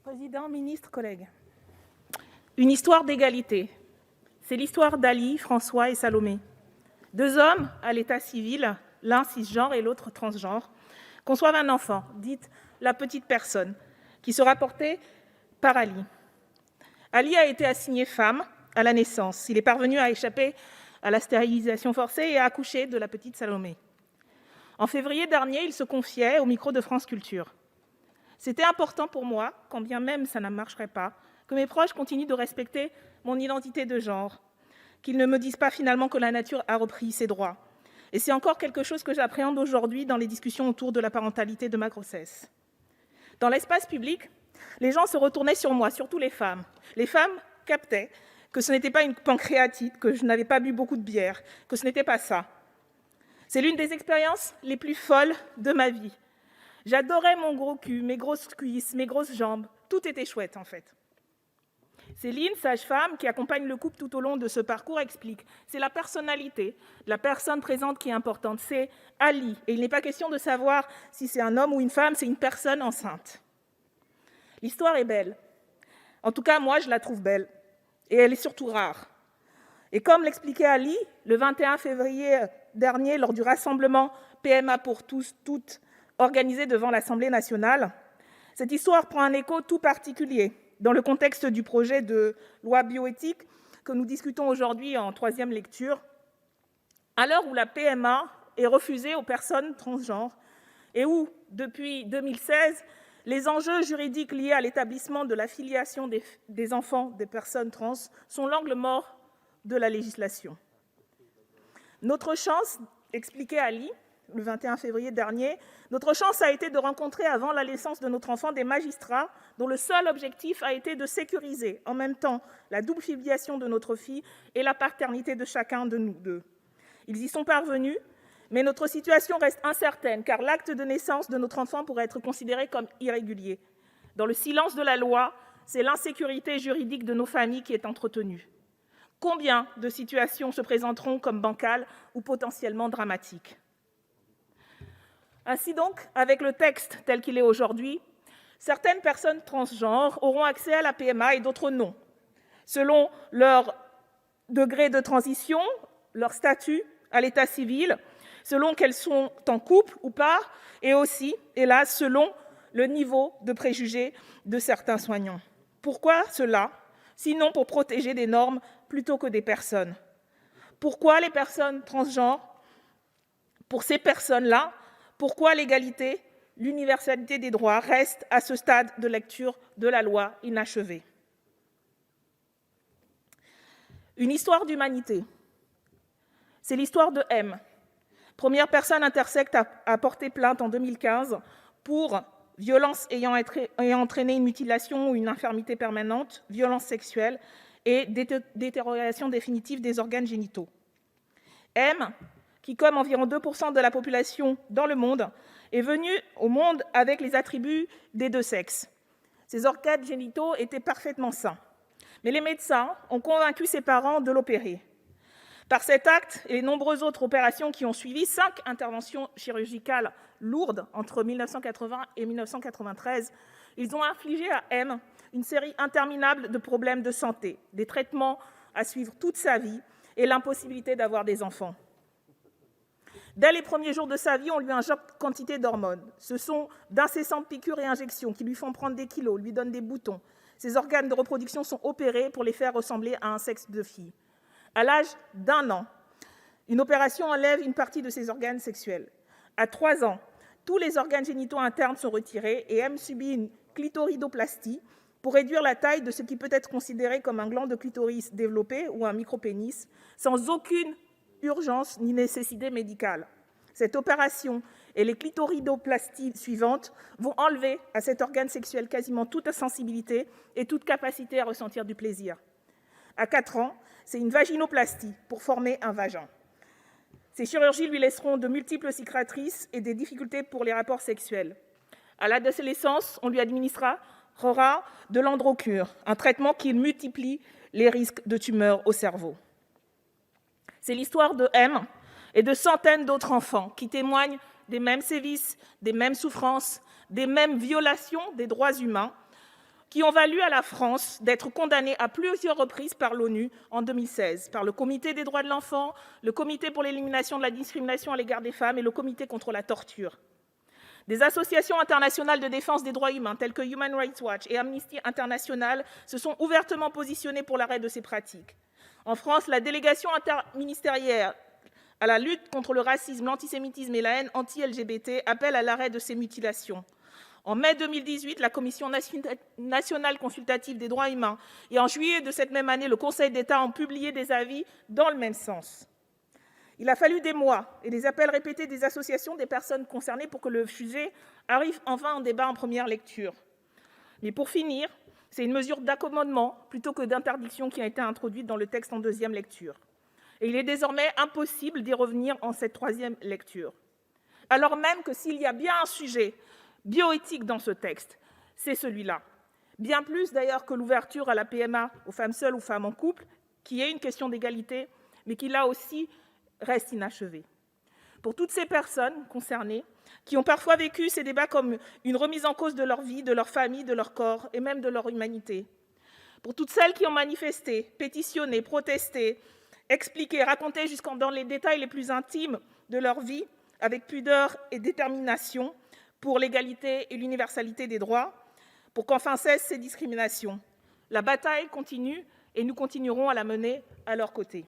Président, ministre, collègues. Une histoire d'égalité. C'est l'histoire d'Ali, François et Salomé. Deux hommes à l'état civil, l'un cisgenre et l'autre transgenre, conçoivent un enfant, dite la petite personne, qui sera porté par Ali. Ali a été assigné femme à la naissance. Il est parvenu à échapper à la stérilisation forcée et à accoucher de la petite Salomé. En février dernier, il se confiait au micro de France Culture. C'était important pour moi, quand bien même ça ne marcherait pas, que mes proches continuent de respecter mon identité de genre, qu'ils ne me disent pas finalement que la nature a repris ses droits. Et c'est encore quelque chose que j'appréhende aujourd'hui dans les discussions autour de la parentalité de ma grossesse. Dans l'espace public, les gens se retournaient sur moi, surtout les femmes. Les femmes captaient que ce n'était pas une pancréatite, que je n'avais pas bu beaucoup de bière, que ce n'était pas ça. C'est l'une des expériences les plus folles de ma vie. J'adorais mon gros cul, mes grosses cuisses, mes grosses jambes. Tout était chouette, en fait. Céline, sage-femme, qui accompagne le couple tout au long de ce parcours, explique « C'est la personnalité de la personne présente qui est importante. C'est Ali. Et il n'est pas question de savoir si c'est un homme ou une femme, c'est une personne enceinte. » L'histoire est belle. En tout cas, moi, je la trouve belle. Et elle est surtout rare. Et comme l'expliquait Ali, le 21 février dernier, lors du rassemblement PMA pour tous, toutes, organisé devant l'Assemblée nationale, cette histoire prend un écho tout particulier dans le contexte du projet de loi bioéthique que nous discutons aujourd'hui en troisième lecture, à l'heure où la PMA est refusée aux personnes transgenres et où, depuis 2016, les enjeux juridiques liés à l'établissement de la filiation des enfants des personnes trans sont l'angle mort de la législation. Notre chance, expliquait Ali, le 21 février dernier, notre chance a été de rencontrer avant la naissance de notre enfant des magistrats dont le seul objectif a été de sécuriser en même temps la double filiation de notre fille et la paternité de chacun de nous deux. Ils y sont parvenus, mais notre situation reste incertaine car l'acte de naissance de notre enfant pourrait être considéré comme irrégulier. Dans le silence de la loi, c'est l'insécurité juridique de nos familles qui est entretenue. Combien de situations se présenteront comme bancales ou potentiellement dramatiques ? Ainsi donc, avec le texte tel qu'il est aujourd'hui, certaines personnes transgenres auront accès à la PMA et d'autres non, selon leur degré de transition, leur statut à l'état civil, selon qu'elles sont en couple ou pas, et aussi, hélas, selon le niveau de préjugés de certains soignants. Pourquoi cela ? Sinon pour protéger des normes plutôt que des personnes. Pourquoi les personnes transgenres ? Pour ces personnes-là, pourquoi l'égalité, l'universalité des droits restent à ce stade de lecture de la loi inachevée ? Une histoire d'humanité. C'est l'histoire de M, première personne intersexte à porter plainte en 2015 pour violence ayant entraîné une mutilation ou une infirmité permanente, violence sexuelle et détérioration définitive des organes génitaux. M, qui, comme environ 2% de la population dans le monde, est venue au monde avec les attributs des deux sexes. Ses organes génitaux étaient parfaitement sains. Mais les médecins ont convaincu ses parents de l'opérer. Par cet acte et les nombreuses autres opérations qui ont suivi, 5 interventions chirurgicales lourdes entre 1980 et 1993, ils ont infligé à M une série interminable de problèmes de santé, des traitements à suivre toute sa vie et l'impossibilité d'avoir des enfants. Dès les premiers jours de sa vie, on lui injecte quantité d'hormones. Ce sont d'incessantes piqûres et injections qui lui font prendre des kilos, lui donnent des boutons. Ses organes de reproduction sont opérés pour les faire ressembler à un sexe de fille. À l'âge d'1 an, une opération enlève une partie de ses organes sexuels. À 3 ans, tous les organes génitaux internes sont retirés et M subit une clitoridoplastie pour réduire la taille de ce qui peut être considéré comme un gland de clitoris développé ou un micropénis, sans aucune urgence ni nécessité médicale. Cette opération et les clitoridoplasties suivantes vont enlever à cet organe sexuel quasiment toute sensibilité et toute capacité à ressentir du plaisir. À 4 ans, c'est une vaginoplastie pour former un vagin. Ces chirurgies lui laisseront de multiples cicatrices et des difficultés pour les rapports sexuels. À l'adolescence, on lui administrera de l'androcure, un traitement qui multiplie les risques de tumeurs au cerveau. C'est l'histoire de M et de centaines d'autres enfants qui témoignent des mêmes sévices, des mêmes souffrances, des mêmes violations des droits humains qui ont valu à la France d'être condamnée à plusieurs reprises par l'ONU en 2016, par le Comité des droits de l'enfant, le Comité pour l'élimination de la discrimination à l'égard des femmes et le Comité contre la torture. Des associations internationales de défense des droits humains, telles que Human Rights Watch et Amnesty International, se sont ouvertement positionnées pour l'arrêt de ces pratiques. En France, la délégation interministérielle à la lutte contre le racisme, l'antisémitisme et la haine anti-LGBT appelle à l'arrêt de ces mutilations. En mai 2018, la Commission nationale consultative des droits humains et en juillet de cette même année, le Conseil d'État ont publié des avis dans le même sens. Il a fallu des mois et des appels répétés des associations des personnes concernées pour que le sujet arrive enfin en débat en première lecture. Mais pour finir, c'est une mesure d'accommodement plutôt que d'interdiction qui a été introduite dans le texte en deuxième lecture. Et il est désormais impossible d'y revenir en cette troisième lecture. Alors même que s'il y a bien un sujet bioéthique dans ce texte, c'est celui-là. Bien plus d'ailleurs que l'ouverture à la PMA aux femmes seules ou femmes en couple, qui est une question d'égalité, mais qui là aussi reste inachevée. Pour toutes ces personnes concernées, qui ont parfois vécu ces débats comme une remise en cause de leur vie, de leur famille, de leur corps et même de leur humanité. Pour toutes celles qui ont manifesté, pétitionné, protesté, expliqué, raconté jusqu'en dans les détails les plus intimes de leur vie, avec pudeur et détermination, pour l'égalité et l'universalité des droits, pour qu'enfin cessent ces discriminations. La bataille continue et nous continuerons à la mener à leur côté.